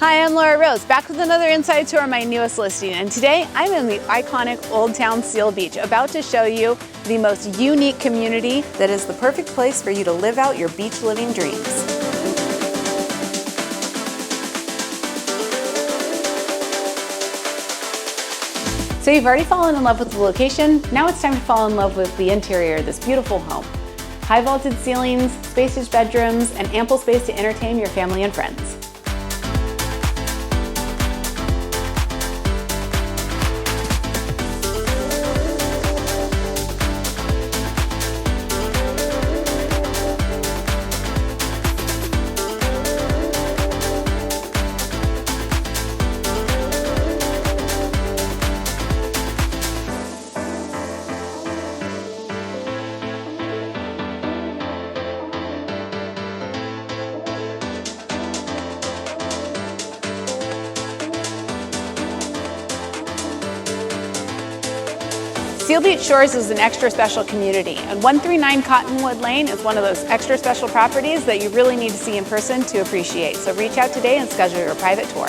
Hi, I'm Laura Rose, back with another inside tour of my newest listing, and today I'm in the iconic Old Town Seal Beach, about to show you the most unique community that is the perfect place for you to live out your beach living dreams. So you've already fallen in love with the location, now it's time to fall in love with the interior of this beautiful home. High vaulted ceilings, spacious bedrooms, and ample space to entertain your family and friends. Seal Beach Shores is an extra special community, and 139 Cottonwood Lane is one of those extra special properties that you really need to see in person to appreciate. So reach out today and schedule your private tour.